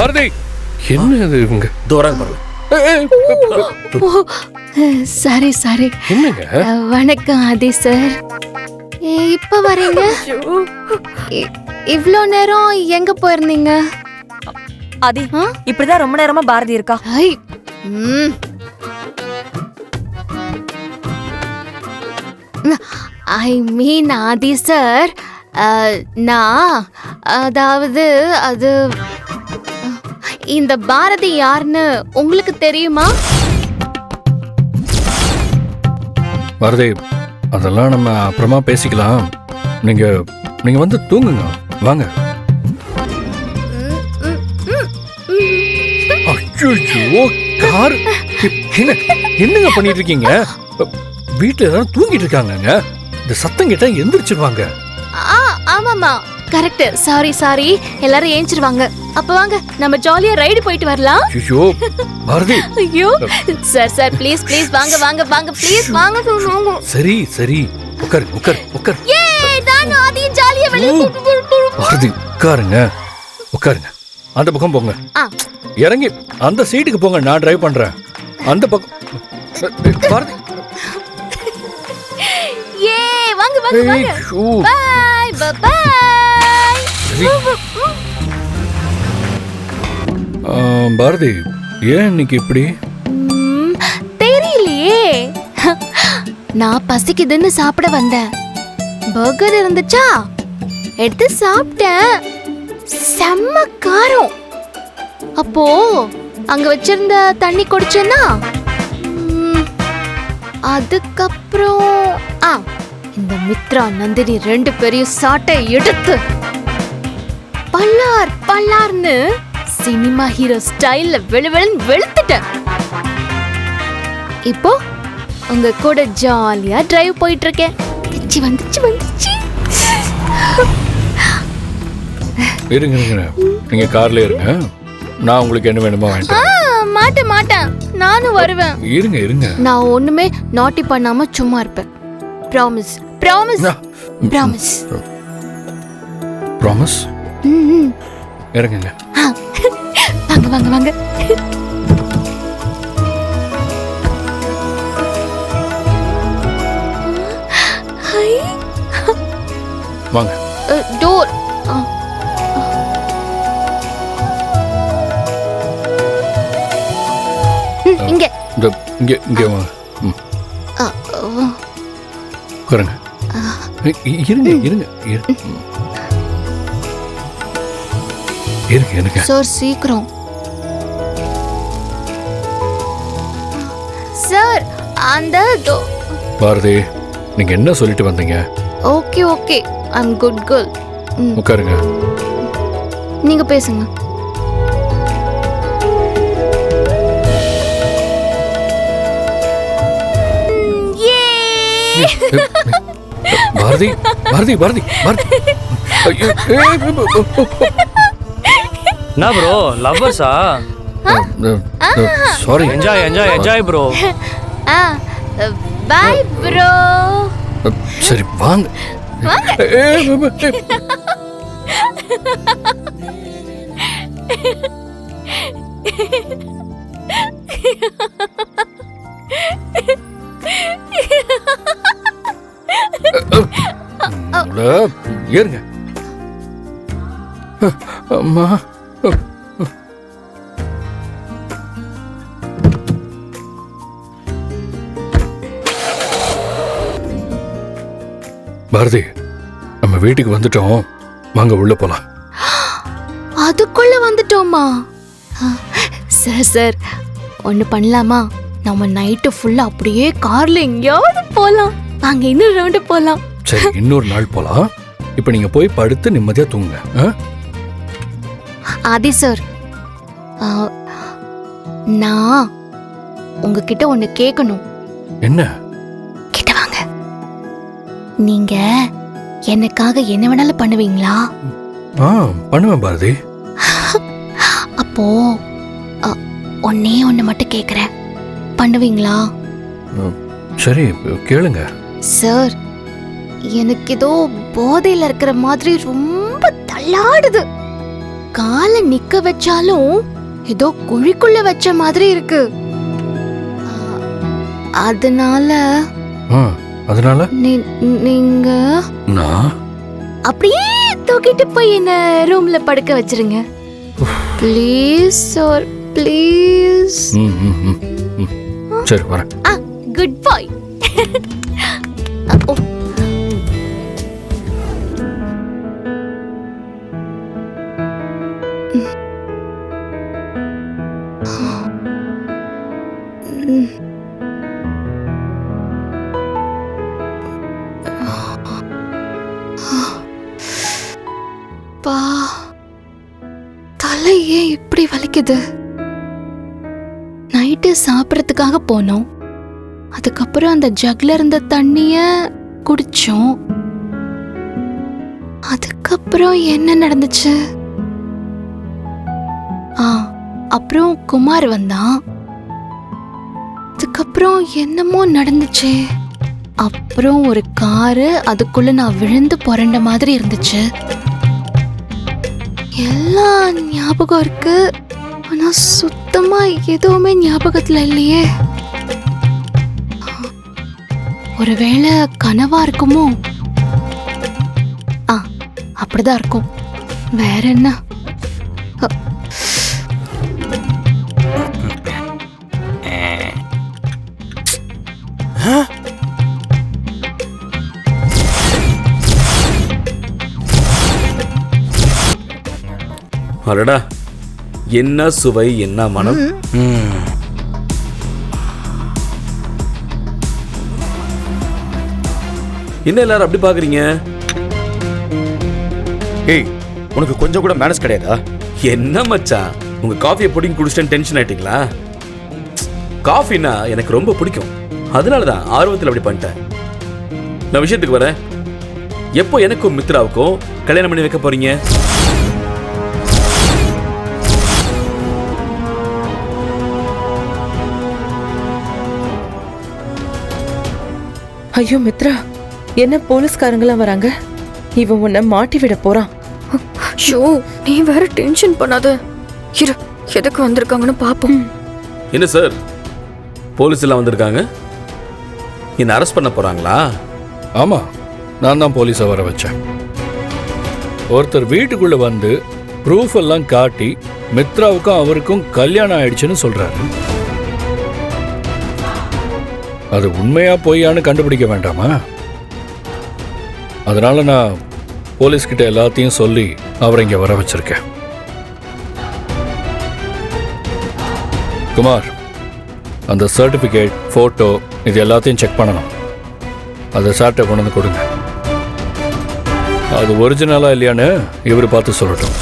பாரதி என்ன இது இவங்க தூரம் பாருங்க. சரி சரி. என்னங்க வணக்கம் ஆதி சார். இப்ப வரீங்க? இவ்ளோ நேரம் எங்க போயிருந்தீங்க? ஆதி, இப்படிதான் ரொம்ப நேரமா பாரதி இருக்கா? ஐ மீன் ஆதி சார், நான் அதாவது அது இந்த பாரதி யாருன்னு உங்களுக்கு தெரியுமா? பாரதி, அதெல்லாம் நம்ம அப்புறமா பேசிக்கலாம். நீங்க நீங்க வந்து தூங்குங்க, வாங்க. ஐயோ, கார் என்னங்க பண்ணிட்டு இருக்கீங்க? வீட்டுல எல்லாரும் தூங்கிட்டு இருக்காங்க. இந்த சத்தம் கேட்டா எந்திரிச்சிருவாங்க. ஆமாமா, கரெக்ட். சாரி சாரி, எல்லாரும் ஏஞ்சிருவாங்க. அப்ப வாங்க நம்ம ஜாலியா ரைடு போயிட்டு வரலாம். ஐயோ பாரதி. ஐயோ சார் சார், ப்ளீஸ் ப்ளீஸ் வாங்க வாங்க வாங்க, ப்ளீஸ் வாங்க. சரி சரி, உட்காரு உட்காரு உட்காரு. ஏய், நான் ஆதி ஜாலியா வெளிய பாரதி உட்காருங்க உட்காருங்க. அந்த பக்கம் போங்க, இறங்கி அந்த சீட்டுக்கு போங்க. நான் டிரைவ் பண்றேன். அந்த பக்கம் பாரதி. ஏய், வாங்க வாங்க வாங்க. By by. பாரதி, ஏன் இன்னைக்கு இப்படி? தெரியலையே. நான் பசிக்குதுன்னு சாப்பிட வந்தேன். பர்கர் இருந்துச்சா, எடுத்து சாப்பிட்டேன். செம்ம காரம். அப்போ அங்க வச்சிருந்த தண்ணி குடிச்சேன்னா, அதுக்கப்புறம் இந்த மித்ரா நந்தினி ரெண்டு பேரையும் சாட்டை எடுத்து பல்லார் பல்லார்னு சினிமா ஹீரோ ஸ்டைல்ல வெளுவெளுன்னு வெளுத்துட்டேன். இப்போ உங்க கூட ஜாலியா டிரைவ் போயிட்டு இருக்கேன். வந்துச்சு வந்துச்சு. இருங்க இருங்க, நீங்க கார்ல இருங்க. நான் உங்களுக்கு என்ன வேணுமோ வாங்கிட்டு மாட்டேன் மாட்டேன், நானும் வருவேன். இருங்க இருங்க, நான் ஒண்ணுமே நாட்டி பண்ணாம சும்மா இருப்பேன். Promise promise promise promise. இறங்குங்க. வாங்க வாங்க வாங்க. வாங்க. டோர். இங்க இங்க இங்க வாங்க. உட்காருங்க. இருங்க இருங்க இருங்க இருங்க. சார் சீக்கிரம். சார் அந்த பாரதி, நீங்க என்ன சொல்லிட்டு வந்தீங்க? Okay okay, I am good girl. உட்காருங்க. நீங்க பேசுங்க. பாரதி பாரதி பாரதி பாரதி. என்ன ப்ரோ, லவ்வர்ஸா? Sorry. Enjoy enjoy enjoy bro. Bye bro. சரி வாங்க. ஏறுங்க. அம்மா, பாரதி, நம்ம வீட்டுக்கு வந்துட்டோம். வாங்க உள்ள போலாம். அதுக்குள்ள வந்துட்டோமா? சார் சார், ஒண்ணு பண்ணலாமா? நம்ம நைட்டு ஃபுல்லா அப்படியே கார்ல எங்கேயாவது போலாம். வாங்க இன்னொரு ரவுண்டு போலாம். சரி, இன்னொரு நாள் போலாம். இப்ப நீங்க போய் படுத்து நிம்மதியா தூங்குங்க. ஆதி சார், நான் உங்ககிட்ட ஒண்ணு கேட்கணும். என்ன? கிட்ட வாங்க. நீங்க எனக்காக என்ன வேணாலும் பண்ணுவீங்களா? பண்ணுவேன் பாரதி. அப்போ ஒன்னே ஒண்ணு மட்டும் கேக்குறேன், பண்ணுவீங்களா? சரி கேளுங்க. சார், எனக்கு ஏதோ போதையில இருக்கிற மாதிரி ரொம்ப தள்ளாடுது. காலை நிக்க வச்சாலும் ஏதோ குழிக்குள்ள வச்ச மாதிரி இருக்கு. அதனால அதனால நீங்க நான் அப்படியே தூக்கிட்டு போய் என்ன ரூம்ல படுக்க வச்சிருங்க ப்ளீஸ் சார், ப்ளீஸ். சரி வரேன். குட் பாய். பா, தலை ஏன் இப்படி வலிக்குது? நைட்டு சாப்பிட்றதுக்காக போனோம். அதுக்கப்புறம் அந்த ஜக்ல இருந்த தண்ணிய குடிச்சோம். அதுக்கப்புறம் என்ன நடந்துச்சு? அப்புறம் குமார் வந்தான். அதுக்கப்புறம் என்னமோ நடந்துச்சு. அப்புறம் ஒரு காரு, அதுக்குள்ள நான் விழுந்து புரண்ட மாதிரி இருந்துச்சு. எல்லாம் ஞாபகம் இருக்கு, ஆனா சுத்தமா எதுவுமே ஞாபகத்துல இல்லையே. ஒருவேளை கனவா இருக்குமோ? அப்படிதான் இருக்கும். வேற என்ன? அடடா, என்ன சுவை, என்ன மனம். என்ன எல்லாரும் அப்படி பாக்குறீங்க? ஏய், உனக்கு கொஞ்சம் கூட மேனஸ் கிடையாதா? என்ன மச்சான், உங்க காஃபியை புடிங்கி குடிச்சிட்டு டென்ஷன் ஆயிட்டீங்களா? காஃபினா எனக்கு ரொம்ப பிடிக்கும், அதனாலதான் ஆர்வத்தில் அப்படி பண்ணிட்டேன். நான் விஷயத்துக்கு வரேன். எப்போ எனக்கும் மித்ராவுக்கும் கல்யாணம் பண்ணி வைக்க போறீங்க? ஐயோ மித்ரா, என்ன போலீஸ்காரங்களாம் வராங்க? இவன் உன்னை மாட்டி விட போறான். ஷோ, நீ வேற டென்ஷன் பண்ணாத. இரு, எதுக்கு வந்திருக்காங்கன்னு பாப்போம். என்ன சார், போலீஸ் எல்லாம் வந்திருக்காங்க? என்ன அரெஸ்ட் பண்ண போறாங்களா? ஆமா, நான் தான் போலீஸை வர வச்சேன். ஒருத்தர் வீட்டுக்குள்ள வந்து ப்ரூஃப் எல்லாம் காட்டி மித்ராவுக்கும் அவருக்கும் கல்யாணம் ஆயிடுச்சுன்னு சொல்றாரு. அது உண்மையா பொய்யான்னு கண்டுபிடிக்க வேண்டாமா? அதனால நான் போலீஸ்கிட்ட எல்லாத்தையும் சொல்லி அவரை இங்க வர வச்சிருக்கேன். குமார், அந்த சர்டிபிகேட், போட்டோ இது எல்லாத்தையும் செக் பண்ணணும். அதை சார்ட்ட கொண்டு வந்து கொடுங்க. அது ஒரிஜினலா இல்லையான்னு இவர் பார்த்து சொல்லட்டும்.